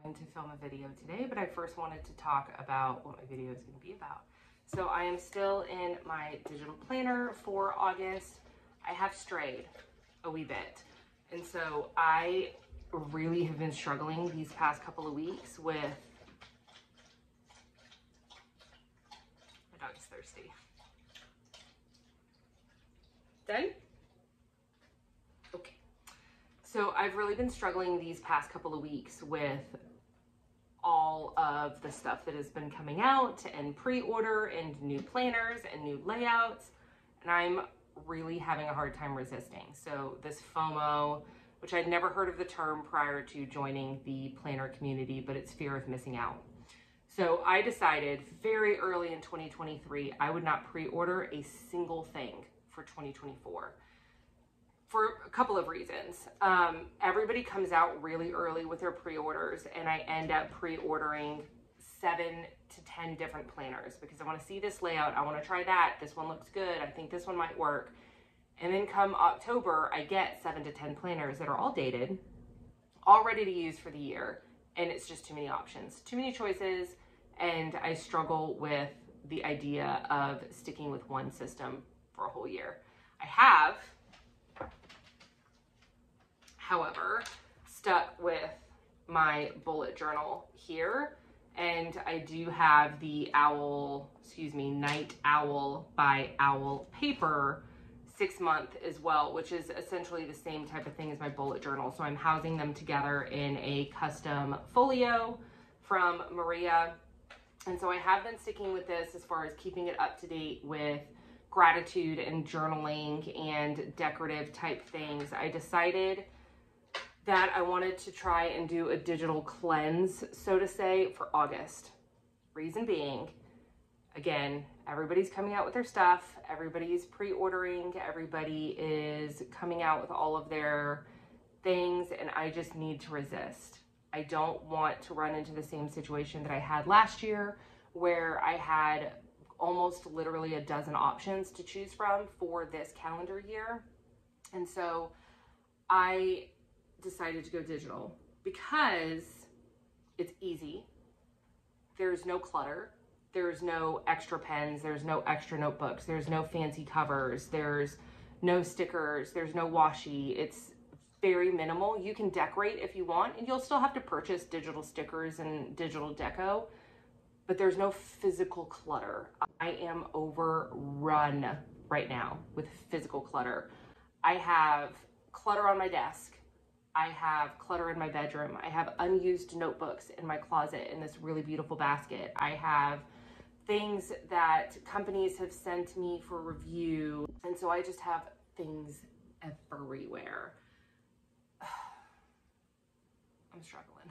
going to film a video today, but I first wanted to talk about what my video is going to be about. So I am still in my digital planner for August. I have strayed a wee bit. And so I really have been struggling these past couple of weeks with, my dog's thirsty. Done? Okay. So I've really been struggling these past couple of weeks with all of the stuff that has been coming out and pre-order and new planners and new layouts. And I'm really having a hard time resisting. So this FOMO, which I'd never heard of the term prior to joining the planner community, but it's fear of missing out. So I decided very early in 2023, I would not pre-order a single thing for 2024 for a couple of reasons. Everybody comes out really early with their pre-orders, and I end up pre-ordering 7 to 10 different planners because I want to see this layout. I want to try that. This one looks good. I think this one might work. And then come October, I get 7 to 10 planners that are all dated, all ready to use for the year. And it's just too many options, too many choices. And I struggle with the idea of sticking with one system for a whole year. I have, however, stuck with my bullet journal here. And I do have the Night Owl by Owl paper 6-month as well, which is essentially the same type of thing as my bullet journal. So I'm housing them together in a custom folio from Maria. And so I have been sticking with this as far as keeping it up to date with gratitude and journaling and decorative type things. I decided that I wanted to try and do a digital cleanse, so to say, for August. Reason being, again, everybody's coming out with their stuff, everybody's pre-ordering, everybody is coming out with all of their things, and I just need to resist. I don't want to run into the same situation that I had last year, where I had almost literally a dozen options to choose from for this calendar year. And so I decided to go digital because it's easy. There's no clutter. There's no extra pens. There's no extra notebooks. There's no fancy covers. There's no stickers. There's no washi. It's very minimal. You can decorate if you want, and you'll still have to purchase digital stickers and digital deco, but there's no physical clutter. I am overrun right now with physical clutter. I have clutter on my desk. I have clutter in my bedroom. I have unused notebooks in my closet in this really beautiful basket. I have things that companies have sent me for review. And so I just have things everywhere. I'm struggling.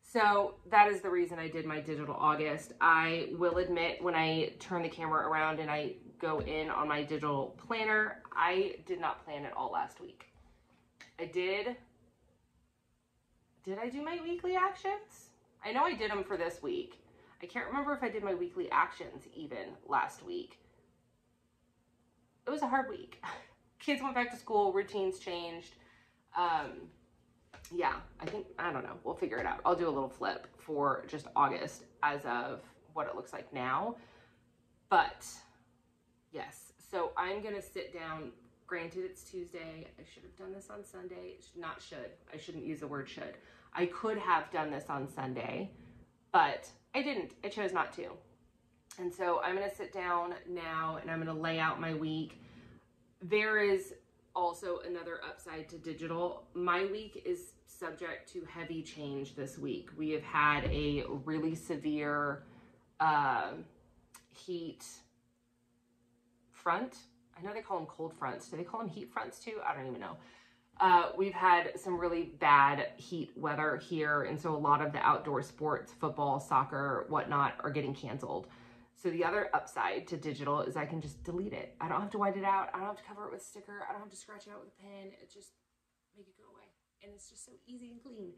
So that is the reason I did my digital August. I will admit, when I turn the camera around and I go in on my digital planner, I did not plan it all last week. Did I do my weekly actions? I know I did them for this week. I can't remember if I did my weekly actions even last week. It was a hard week. Kids went back to school, routines changed. Yeah, I don't know. We'll figure it out. I'll do a little flip for just August as of what it looks like now. But yes, so I'm going to sit down. Granted, it's Tuesday. I should have done this on Sunday. Not should. I shouldn't use the word should. I could have done this on Sunday, but I didn't. I chose not to. And so I'm going to sit down now and I'm going to lay out my week. There is also another upside to digital. My week is subject to heavy change this week. We have had a really severe heat front. I know they call them cold fronts. Do they call them heat fronts too? I don't even know. We've had some really bad heat weather here, and so a lot of the outdoor sports, football, soccer, whatnot, are getting canceled. So the other upside to digital is I can just delete it. I don't have to white it out. I don't have to cover it with a sticker. I don't have to scratch it out with a pen. It just make it go away. And it's just so easy and clean.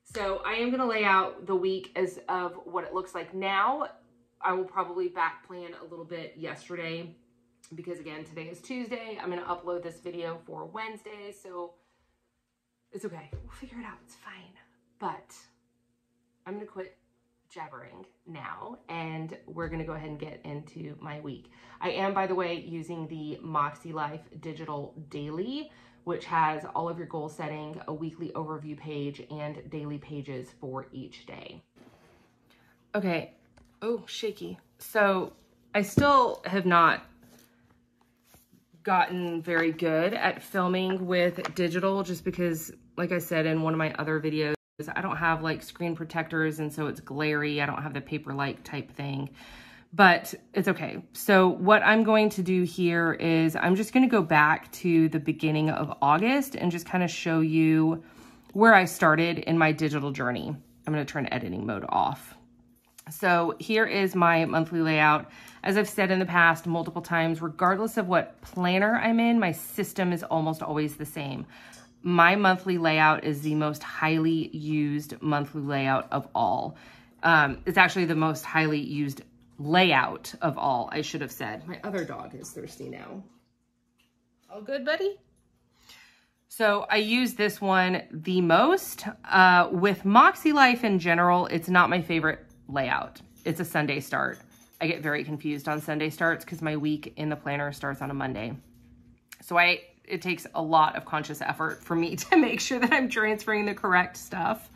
So I am going to lay out the week as of what it looks like now. I will probably back plan a little bit yesterday, because again, today is Tuesday. I'm going to upload this video for Wednesday, so it's okay. We'll figure it out. It's fine. But I'm going to quit jabbering now, and we're going to go ahead and get into my week. I am, by the way, using the Moxie Life Digital Daily, which has all of your goal setting, a weekly overview page, and daily pages for each day. Okay. Oh, shaky. So I still have not gotten very good at filming with digital, just because, like I said in one of my other videos, I don't have like screen protectors, and so it's glary. I don't have the paper-like type thing, but it's okay. So what I'm going to do here is I'm just going to go back to the beginning of August and just kind of show you where I started in my digital journey. I'm going to turn editing mode off. So here is my monthly layout. As I've said in the past multiple times, regardless of what planner I'm in, my system is almost always the same. My monthly layout is the most highly used monthly layout of all. It's actually the most highly used layout of all, I should have said. My other dog is thirsty now. All good, buddy? So I use this one the most. With Moxie Life in general, it's not my favorite layout. It's a Sunday start. I get very confused on Sunday starts because my week in the planner starts on a Monday. So it takes a lot of conscious effort for me to make sure that I'm transferring the correct stuff.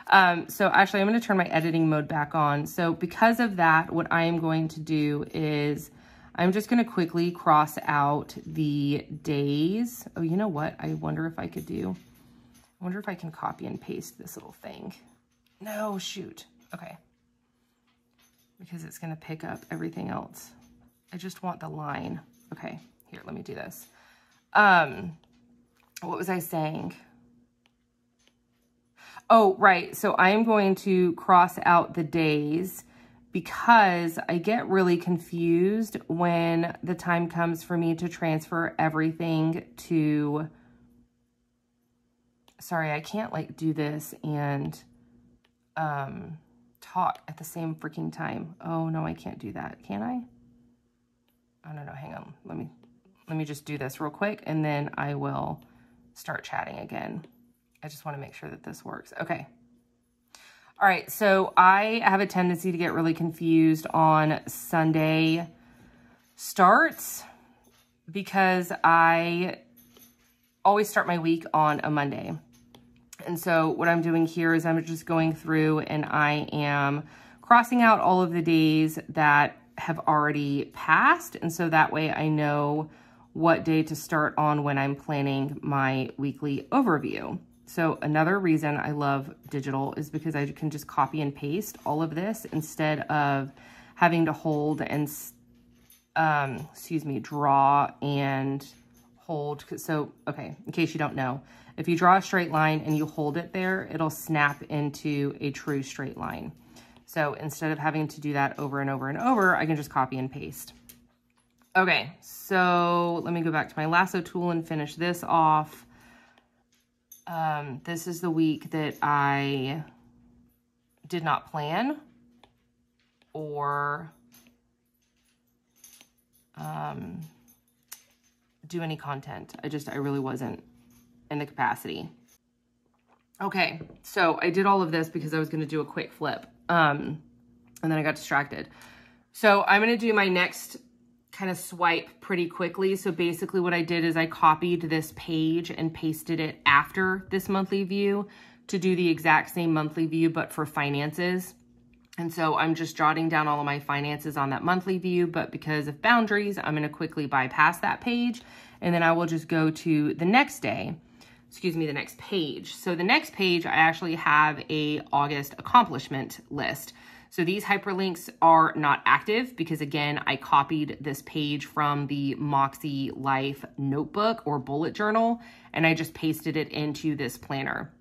So actually I'm going to turn my editing mode back on. So because of that, what I am going to do is I'm just going to quickly cross out the days. Oh, you know what? I wonder if I can copy and paste this little thing. No, shoot. Okay. Because it's going to pick up everything else. I just want the line. Okay, here, let me do this. What was I saying? Oh, right. So I am going to cross out the days because I get really confused when the time comes for me to transfer everything to, sorry, I can't like do this and, talk at the same freaking time. Oh no, I can't do that. Can I? Oh no, hang on. Let me just do this real quick and then I will start chatting again. I just want to make sure that this works. Okay. All right. So I have a tendency to get really confused on Sunday starts because I always start my week on a Monday. And so what I'm doing here is I'm just going through and I am crossing out all of the days that have already passed. And so that way I know what day to start on when I'm planning my weekly overview. So another reason I love digital is because I can just copy and paste all of this instead of having to hold and, draw and hold. So, okay, in case you don't know, if you draw a straight line and you hold it there, it'll snap into a true straight line. So instead of having to do that over and over and over, I can just copy and paste. Okay, so let me go back to my lasso tool and finish this off. This is the week that I did not plan or do any content. I really wasn't in the capacity. Okay, so I did all of this because I was going to do a quick flip. And then I got distracted. So I'm going to do my next kind of swipe pretty quickly. So basically what I did is I copied this page and pasted it after this monthly view to do the exact same monthly view, but for finances. And so I'm just jotting down all of my finances on that monthly view, but because of boundaries, I'm going to quickly bypass that page. And then I will just go to the next day, the next page. So the next page, I actually have a August accomplishment list. So these hyperlinks are not active because again, I copied this page from the Moxie Life notebook or bullet journal, and I just pasted it into this planner.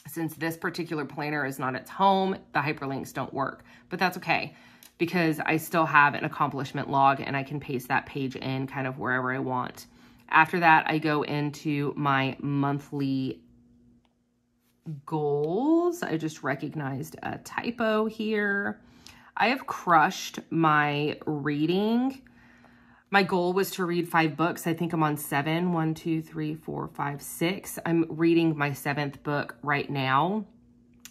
Since this particular planner is not its home, the hyperlinks don't work, but that's okay because I still have an accomplishment log and I can paste that page in kind of wherever I want. After that, I go into my monthly goals. I just recognized a typo here. I have crushed my reading. My goal was to read 5 books. I think I'm on 7. 1, 2, 3, 4, 5, 6. I'm reading my 7th book right now.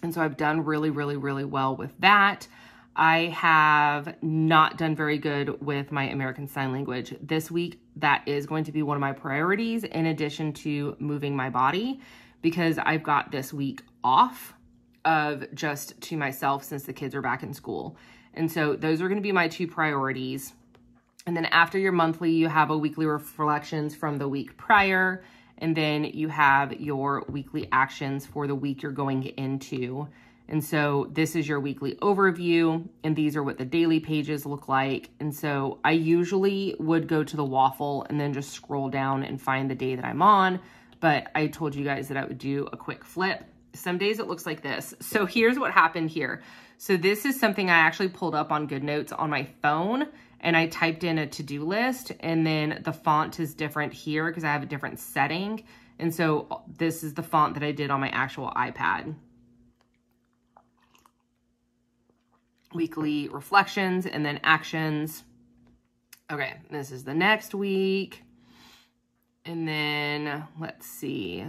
And so I've done really, really, really well with that. I have not done very good with my American Sign Language. This week, that is going to be one of my priorities in addition to moving my body, because I've got this week off of just to myself since the kids are back in school. And so those are going to be my 2 priorities. And then after your monthly, you have a weekly reflections from the week prior. And then you have your weekly actions for the week you're going into. And so this is your weekly overview, and these are what the daily pages look like. And so I usually would go to the waffle and then just scroll down and find the day that I'm on. But I told you guys that I would do a quick flip. Some days it looks like this. So here's what happened here. So this is something I actually pulled up on GoodNotes on my phone, and I typed in a to-do list, and then the font is different here because I have a different setting. And so this is the font that I did on my actual iPad. Weekly reflections and then actions. Okay, this is the next week. And then let's see,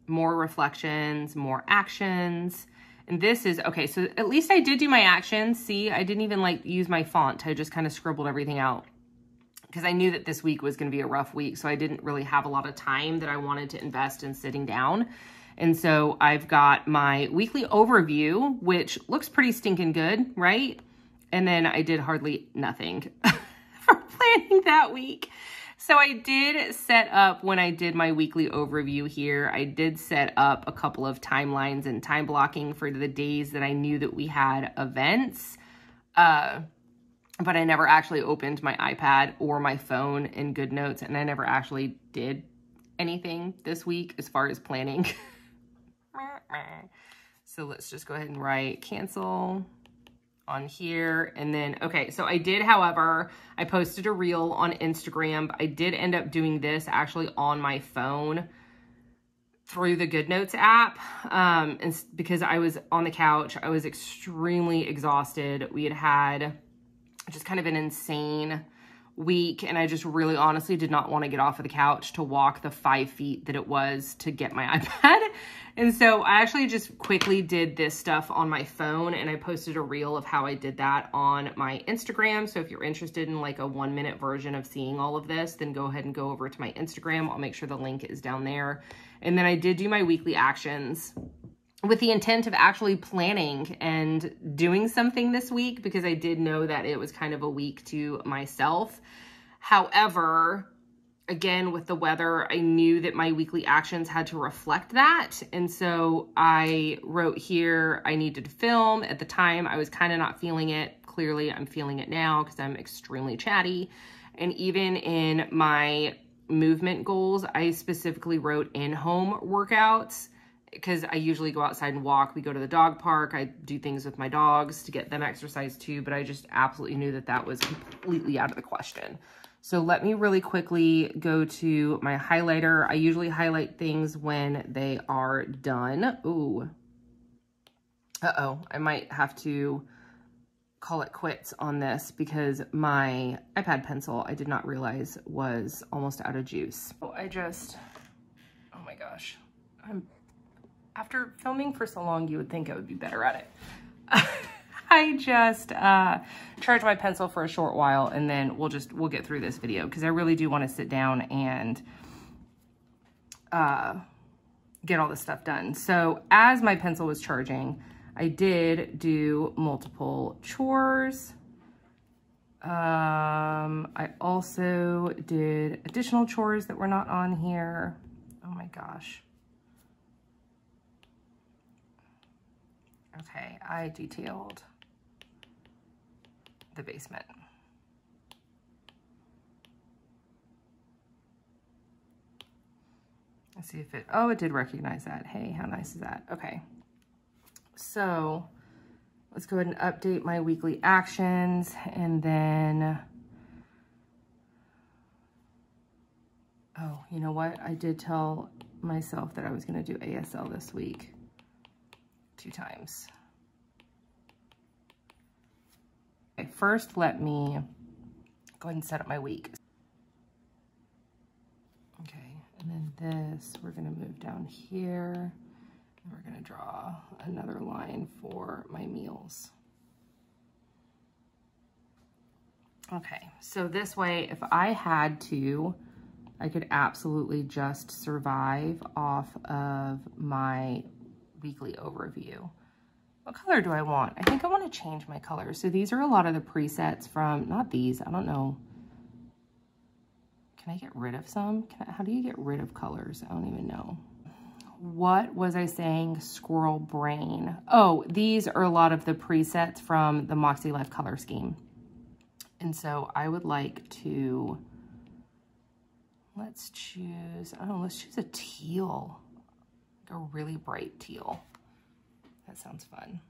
more reflections, more actions. And this is, okay, so at least I did do my actions. See, I didn't even like use my font. I just kind of scribbled everything out because I knew that this week was going to be a rough week. So I didn't really have a lot of time that I wanted to invest in sitting down. And so I've got my weekly overview, which looks pretty stinking good, right? And then I did hardly nothing for planning that week. So I did set up, when I did my weekly overview here, I did set up a couple of timelines and time blocking for the days that I knew that we had events. But I never actually opened my iPad or my phone in GoodNotes, and I never actually did anything this week as far as planning. So let's just go ahead and write cancel on here. And then, okay, so I did, however, I posted a reel on Instagram. I did end up doing this actually on my phone through the GoodNotes app. And because I was on the couch, I was extremely exhausted. We had just kind of an insane week, and I just really honestly did not want to get off of the couch to walk the 5 feet that it was to get my iPad. And so I actually just quickly did this stuff on my phone, and I posted a reel of how I did that on my Instagram. So if you're interested in like a 1-minute version of seeing all of this, then go ahead and go over to my Instagram. I'll make sure the link is down there. And then I did do my weekly actions with the intent of actually planning and doing something this week, because I did know that it was kind of a week to myself. However, again, with the weather, I knew that my weekly actions had to reflect that. And so I wrote here, I needed to film. At the time, I was kind of not feeling it. Clearly, I'm feeling it now because I'm extremely chatty. And even in my movement goals, I specifically wrote in-home workouts, because I usually go outside and walk. We go to the dog park. I do things with my dogs to get them exercise too, but I just absolutely knew that that was completely out of the question. So let me really quickly go to my highlighter. I usually highlight things when they are done. Ooh. Uh-oh, I might have to call it quits on this because my iPad pencil, I did not realize, was almost out of juice. Oh, oh my gosh. After filming for so long, you would think I would be better at it. I just charged my pencil for a short while, and then we'll get through this video because I really do want to sit down and get all this stuff done. So as my pencil was charging, I did do multiple chores. I also did additional chores that were not on here. Oh my gosh. Okay, I detailed the basement. Let's see if it did recognize that. Hey, how nice is that? Okay. So let's go ahead and update my weekly actions, and then, oh, you know what? I did tell myself that I was going to do ASL this week 2 times. Okay, first let me go ahead and set up my week. Okay, and then this, we're gonna move down here. We're going to draw another line for my meals. Okay, so this way, if I had to, I could absolutely just survive off of my weekly overview. What color do I want? I think I want to change my colors. So these are a lot of the presets from, not these, I don't know. Can I get rid of some? How do you get rid of colors? I don't even know. What was I saying? Squirrel brain. Oh, these are a lot of the presets from the Moxie Life color scheme. And so I would like to, let's choose, oh, let's choose a teal, like a really bright teal. That sounds fun.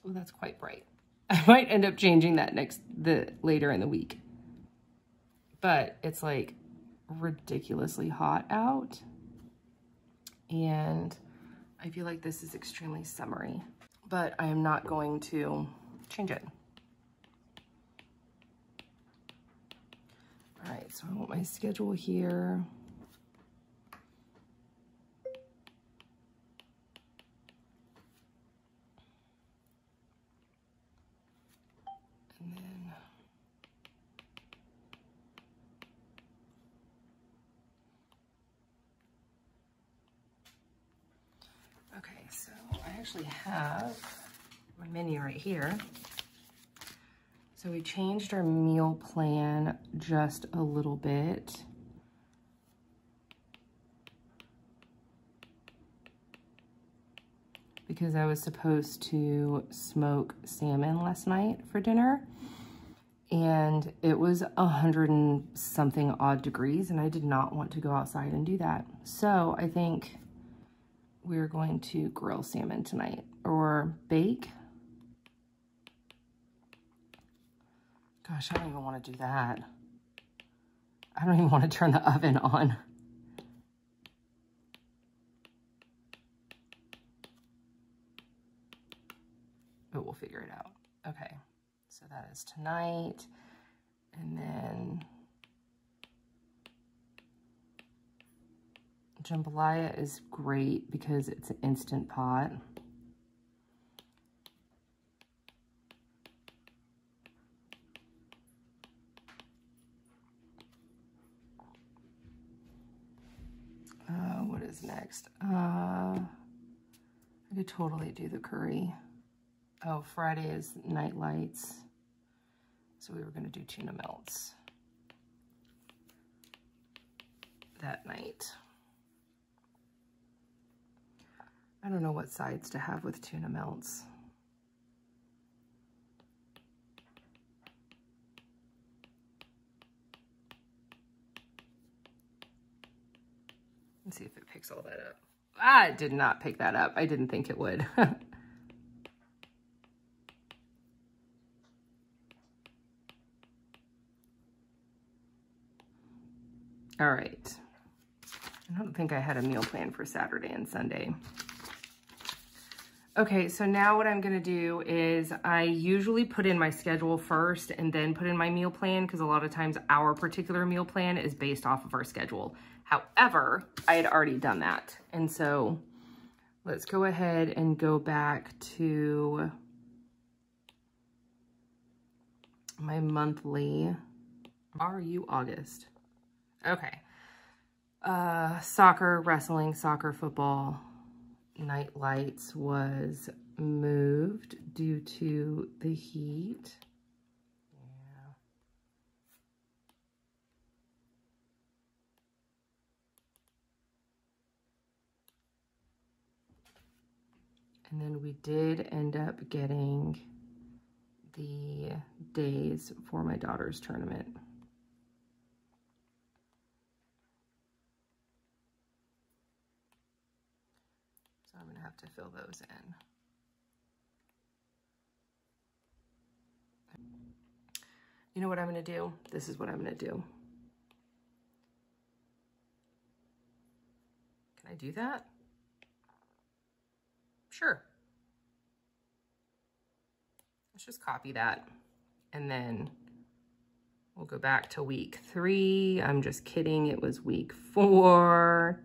Oh, that's quite bright. I might end up changing that later in the week. But it's like ridiculously hot out. And I feel like this is extremely summery, but I am not going to change it. All right, so I want my schedule here. And then okay, so I actually have my menu right here. So we changed our meal plan just a little bit. Because I was supposed to smoke salmon last night for dinner. And it was 100 and something odd degrees, and I did not want to go outside and do that. So I think we're going to grill salmon tonight, or bake. Gosh, I don't even want to do that. I don't even want to turn the oven on. But we'll figure it out. Okay, so that is tonight. And then jambalaya is great because it's an instant pot. What is next? I could totally do the curry. Oh, Friday is night lights. So we were going to do tuna melts that night. I don't know what sides to have with tuna melts. Let's see if it picks all that up. Ah, it did not pick that up. I didn't think it would. All right. I don't think I had a meal plan for Saturday and Sunday. Okay, so now what I'm gonna do is I usually put in my schedule first and then put in my meal plan, because a lot of times our particular meal plan is based off of our schedule. However, I had already done that. And so let's go ahead and go back to my monthly. Are you August? Okay. Soccer, wrestling, soccer, football, night lights was moved due to the heat. Yeah. And then we did end up getting the days for my daughter's tournament. So I'm going to have to fill those in. You know what I'm going to do? This is what I'm going to do. Can I do that? Sure. Let's just copy that and then We'll go back to week 3. I'm just kidding. It was week 4.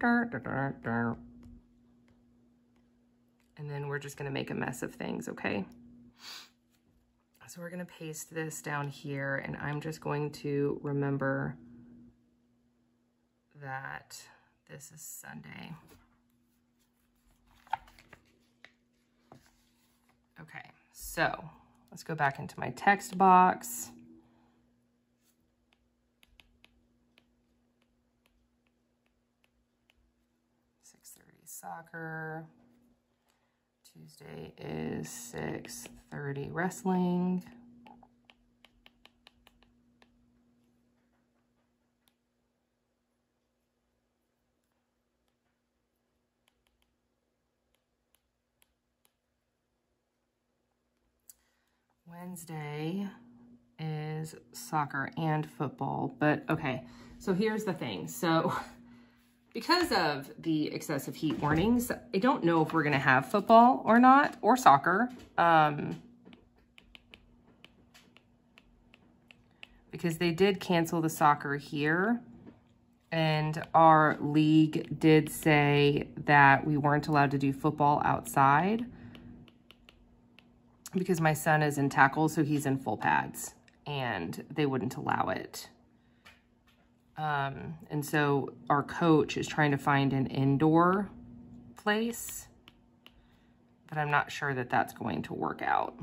And then we're just going to make a mess of things, okay? So we're going to paste this down here, and I'm just going to remember that this is Sunday. Okay, so let's go back into my text box. Soccer. Tuesday is 6:30 wrestling. Wednesday is soccer and football, but okay, so here's the thing. So because of the excessive heat warnings, I don't know if we're going to have football or not, or soccer, because they did cancel the soccer here, and our league did say that we weren't allowed to do football outside because my son is in tackle, so he's in full pads, and they wouldn't allow it. And so our coach is trying to find an indoor place, but I'm not sure that that's going to work out.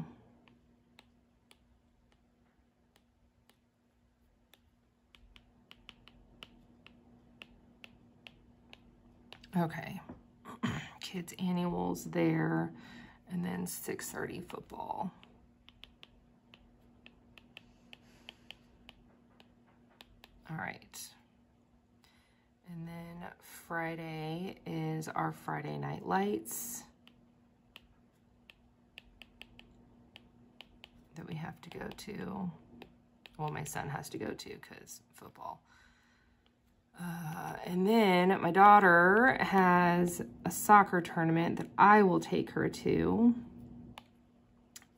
Okay, kids annuals there, and then 6:30 football. All right. And then Friday is our Friday night lights that we have to go to. Well, my son has to go to because football. And then my daughter has a soccer tournament that I will take her to.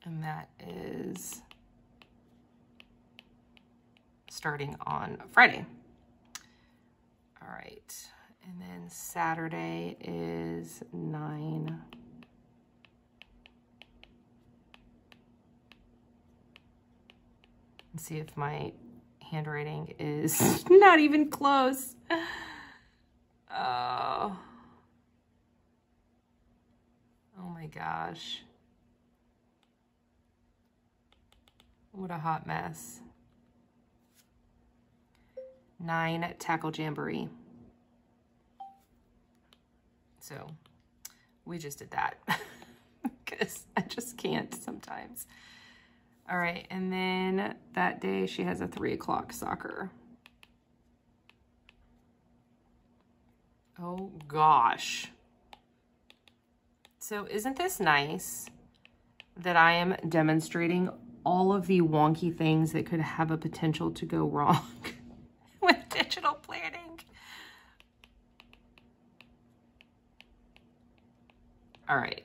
And that is starting on Friday. All right, and then Saturday is 9. Let's see if my handwriting is not even close. Oh my gosh. What a hot mess. 9 tackle jamboree. So we just did that because I just can't sometimes. All right, and then that day she has a 3 o'clock soccer. Oh gosh. So isn't this nice that I am demonstrating all of the wonky things that could have a potential to go wrong with digital planning? All right.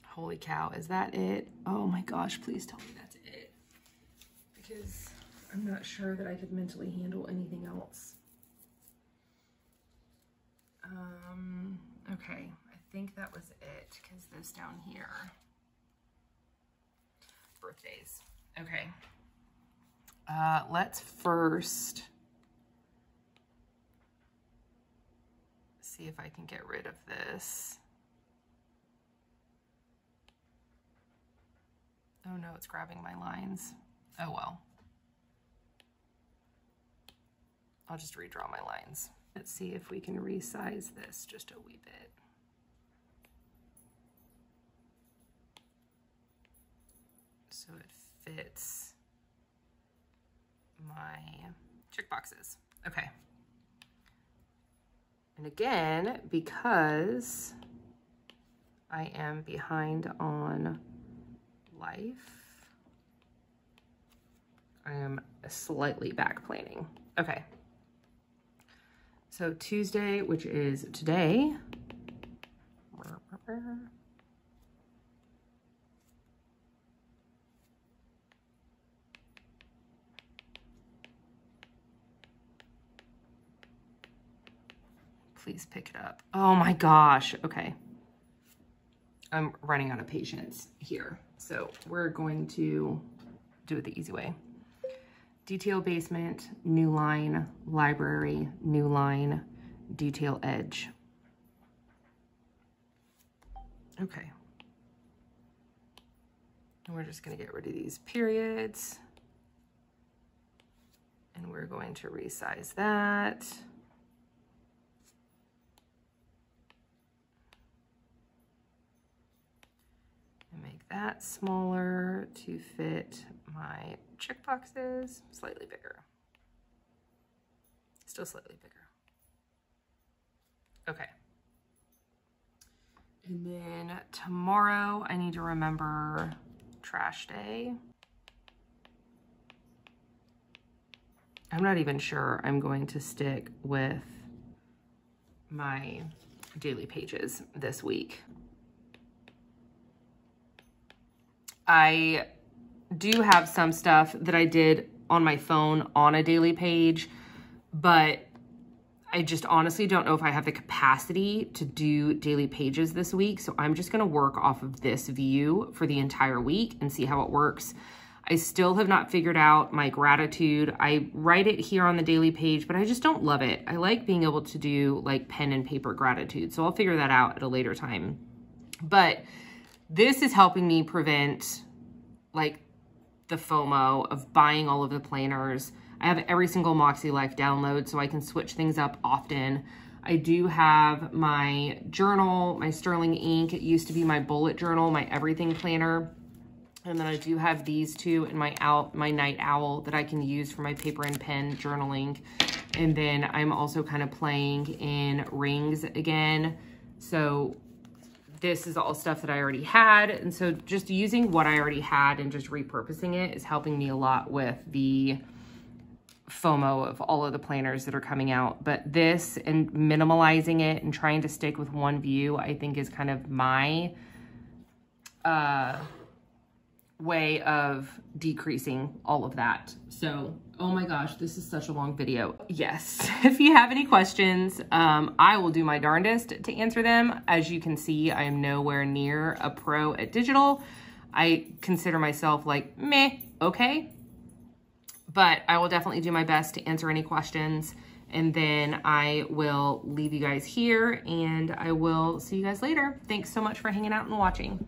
Holy cow, is that it? Oh my gosh, please tell me that's it. Because I'm not sure that I could mentally handle anything else. Okay, I think that was it, because this down here. Birthdays. Okay. Let's first see if I can get rid of this. Oh no, it's grabbing my lines. Oh well. I'll just redraw my lines. Let's see if we can resize this just a wee bit. So it fits my check boxes. Okay. And again, because I am behind on life, I am slightly back planning. Okay. So Tuesday, which is today, Please pick it up. Oh my gosh. Okay. I'm running out of patience here. So we're going to do it the easy way. Detail basement, new line, library, new line, detail edge. Okay. And we're just going to get rid of these periods. And we're going to resize that. And make that smaller to fit my check boxes, slightly bigger. Still slightly bigger. Okay. And then tomorrow I need to remember trash day. I'm not even sure I'm going to stick with my daily pages this week. I do have some stuff that I did on my phone on a daily page, but I just honestly don't know if I have the capacity to do daily pages this week. So I'm just gonna work off of this view for the entire week and see how it works. I still have not figured out my gratitude. I write it here on the daily page, but I just don't love it. I like being able to do like pen and paper gratitude. So I'll figure that out at a later time. But this is helping me prevent like the FOMO of buying all of the planners. I have every single Moxie Life download so I can switch things up often. I do have my journal, my Sterling ink. It used to be my bullet journal, my everything planner. And then I do have these two in my night owl that I can use for my paper and pen journaling. And then I'm also kind of playing in rings again. So this is all stuff that I already had. And so just using what I already had and just repurposing it is helping me a lot with the FOMO of all of the planners that are coming out. But this and minimalizing it and trying to stick with one view, I think is kind of my way of decreasing all of that. So, oh my gosh, this is such a long video. Yes, if you have any questions, I will do my darndest to answer them. As you can see, I am nowhere near a pro at digital. I consider myself like, meh, okay. But I will definitely do my best to answer any questions. And then I will leave you guys here and I will see you guys later. Thanks so much for hanging out and watching.